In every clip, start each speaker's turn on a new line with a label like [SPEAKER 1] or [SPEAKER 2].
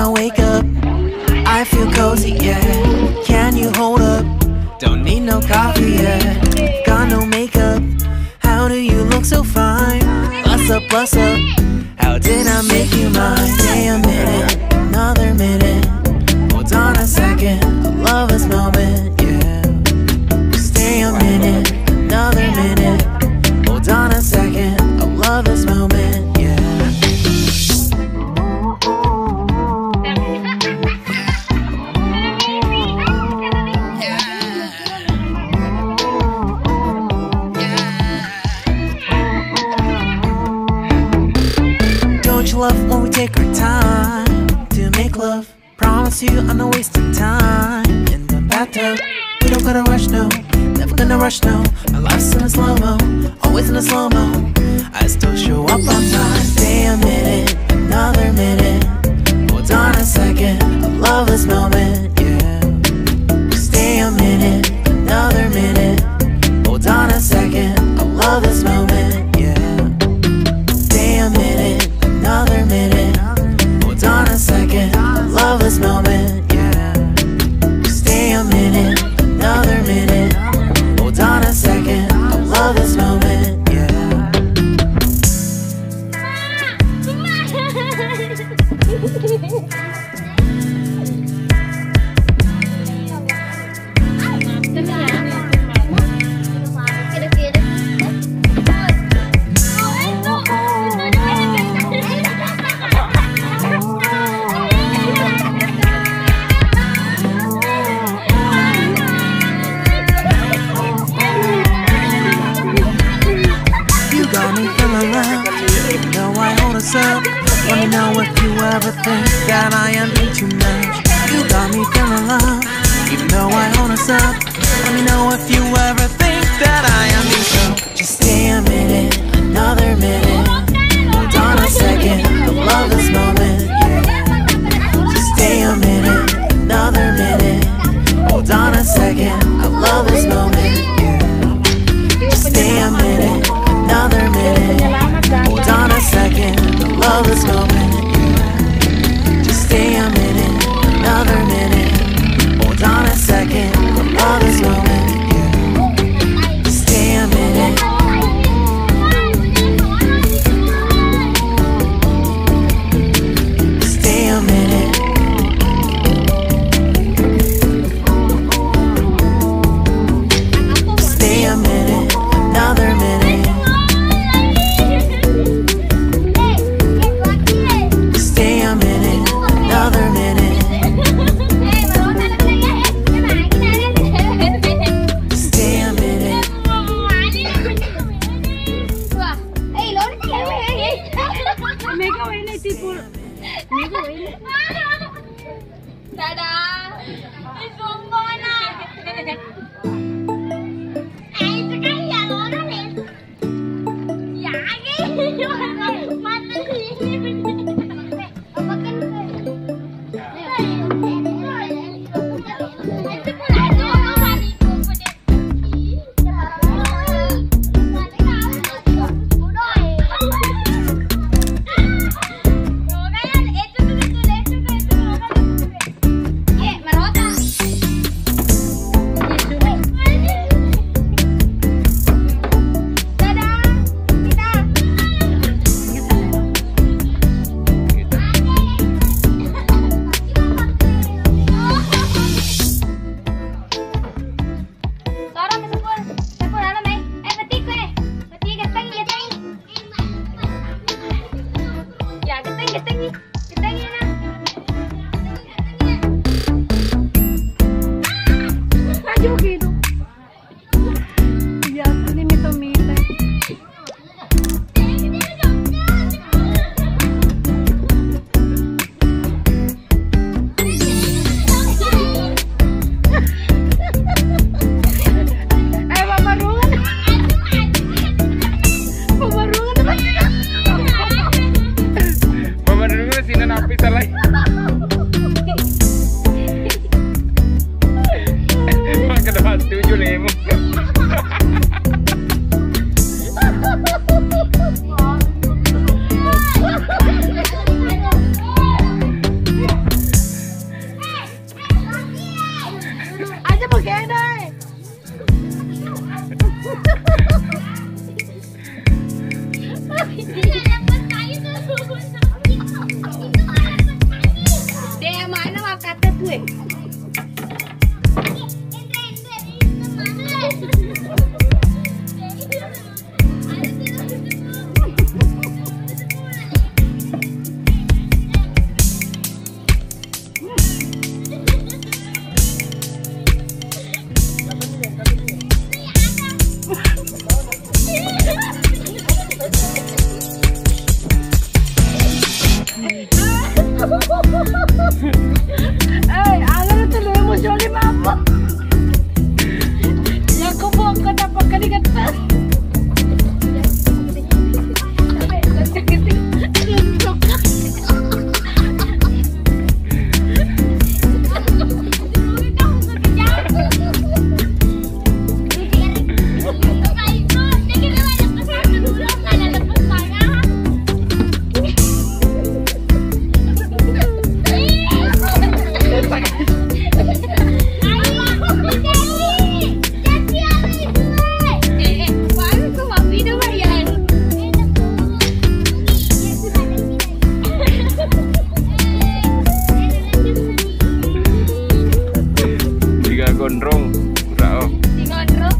[SPEAKER 1] I wake up, I feel cozy, yeah. Can you hold up? Don't need no coffee, yeah. Got no makeup, how do you look so fine? Bust up, how did I make you mine? Stay a minute, another minute. Hold on a second, I love this moment, yeah. Stay a minute, another minute. Hold on a second, I love this moment, yeah. Don't you love when we take our time to make love? Promise you I'm not wasting time in the bathtub. We don't gotta rush, no, never gonna rush, no. Our life's in a slow-mo, always in a slow-mo. I still show up on time. Stay a minute, another minute. Hold on a second, I love this moment, yeah. Stay a minute, another minute. Hold on a second, I love this moment, yeah. Stay a minute, another minute. Hold on a second, I love this moment, yeah. Stay a minute, another minute. Hold on a second, I love this moment, yeah. Up. Let me know if you ever think that I am being too much. You got me feeling love, even though I own us up. Let me know if you ever think that I am being so. Just stay a minute, another minute. Hold on a second, I love this moment, yeah. Just stay a minute, another minute. Hold on a second, I love this moment, yeah. Just stay a minute, another minute. Hold on a second, I love this moment, yeah. Just stay a minute, another minute. Hold on a second, I love this moment, yeah. Just stay a minute. Stay a minute. Stay a minute, another minute.
[SPEAKER 2] Gondrong, bravo.
[SPEAKER 3] Di gondrong.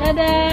[SPEAKER 3] Dadah.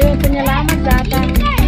[SPEAKER 3] Dewa penyelamat datang.